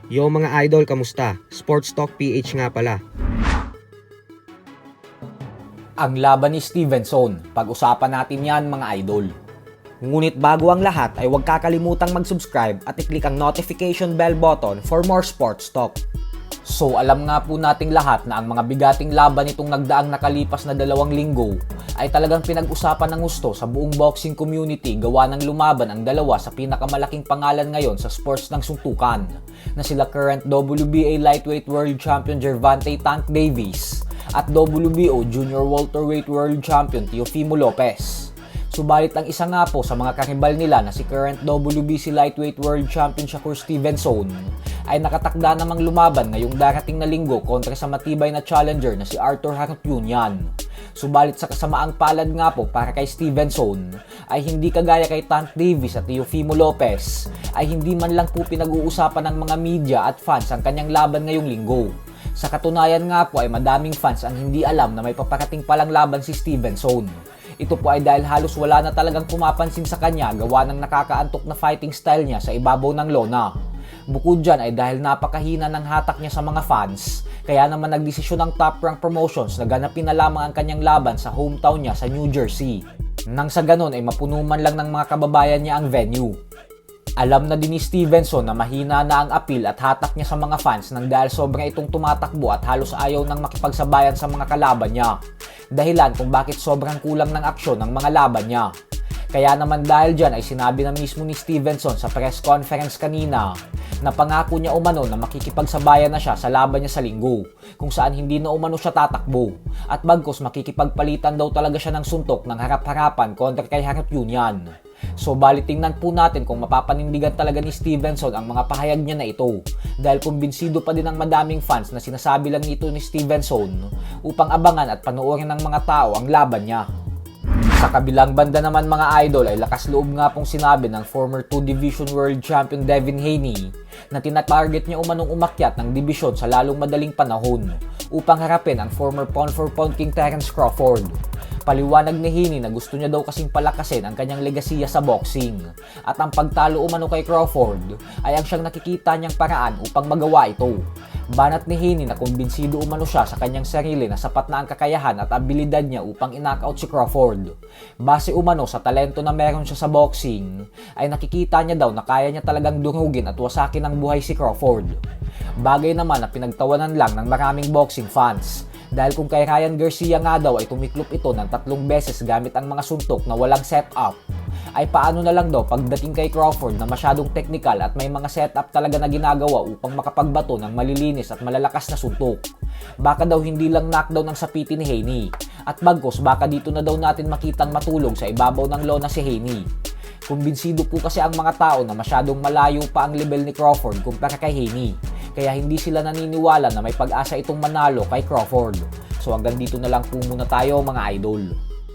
Yo mga idol, kamusta? Sports Talk PH nga pala. Ang laban ni Stevenson, pag-usapan natin yan mga idol. Ngunit bago ang lahat ay huwag kakalimutang mag-subscribe at i-click ang notification bell button for more sports talk. So alam nga po nating lahat na ang mga bigating laban nitong nagdaang nakalipas na 2 linggo ay talagang pinag-usapan ng gusto sa buong boxing community gawa ng lumaban ang dalawa sa pinakamalaking pangalan ngayon sa sports ng suntukan na sila current WBA Lightweight World Champion Gervonta Tank Davis at WBO Junior Welterweight World Champion Teofimo Lopez. Subalit ang isa nga po sa mga karibal nila na si current WBC Lightweight World Champion Shakur Stevenson ay nakatakda namang lumaban ngayong darating na linggo kontra sa matibay na challenger na si Arthur Harut-Yunyan. Subalit sa kasamaang palad nga po para kay Stevenson ay hindi kagaya kay Tank Davis at Teofimo Lopez ay hindi man lang po pinag-uusapan ng mga media at fans ang kanyang laban ngayong linggo. Sa katunayan nga po ay madaming fans ang hindi alam na may paparating palang laban si Stevenson. Ito po ay dahil halos wala na talagang pumapansin sa kanya gawa ng nakakaantok na fighting style niya sa ibabaw ng lona. Bukod dyan ay dahil napakahina ng hatak niya sa mga fans, kaya naman nagdesisyon ng Top Rank Promotions na ganapin na lamang ang kanyang laban sa hometown niya sa New Jersey. Nang sa ganon ay mapuno man lang ng mga kababayan niya ang venue. Alam na din ni Stevenson na mahina na ang appeal at hatak niya sa mga fans nang dahil sobrang itong tumatakbo at halos ayaw nang makipagsabayan sa mga kalaban niya. Dahilan kung bakit sobrang kulang ng aksyon ng mga laban niya. Kaya naman dahil dyan ay sinabi na mismo ni Stevenson sa press conference kanina na pangako niya umano na makikipagsabayan na siya sa laban niya sa linggo kung saan hindi na umano siya tatakbo at bagkus makikipagpalitan daw talaga siya ng suntok ng harap-harapan kontra kay Harut-Yunyan. So bali tingnan po natin kung mapapanindigan talaga ni Stevenson ang mga pahayag niya na ito dahil kumbinsido pa din ang madaming fans na sinasabi lang ito ni Stevenson upang abangan at panoorin ng mga tao ang laban niya. Sa kabilang banda naman mga idol ay lakas loob nga pong sinabi ng former 2 Division World Champion Devin Haney na tinatarget niya umanong umakyat ng dibisyon sa lalong madaling panahon upang harapin ang former pound for pound king Terence Crawford. Paliwanag ni Haney na gusto niya daw kasing palakasin ang kanyang legasiya sa boxing at ang pagtalo umano kay Crawford ay ang siyang nakikita niyang paraan upang magawa ito. Banat ni Haney na kumbinsido umano siya sa kanyang sarili na sapat na ang kakayahan at abilidad niya upang i-knockout si Crawford. Base umano sa talento na meron siya sa boxing ay nakikita niya daw na kaya niya talagang durugin at wasakin ng buhay si Crawford. Bagay naman na pinagtawanan lang ng maraming boxing fans. Dahil kung kay Ryan Garcia nga daw ay tumiklop ito ng 3 beses gamit ang mga suntok na walang setup, ay paano na lang daw pagdating kay Crawford na masyadong technical at may mga setup talaga na ginagawa upang makapagbato ng malilinis at malalakas na suntok. Baka daw hindi lang knockdown ang sapiti ni Haney at bagkus baka dito na daw natin makitang matulog sa ibabaw ng lona si Haney. Kumbinsido po kasi ang mga tao na masyadong malayo pa ang level ni Crawford kumpara kay Haney. Kaya hindi sila naniniwala na may pag-asa itong manalo kay Crawford. So hanggang dito na lang po muna tayo mga idol.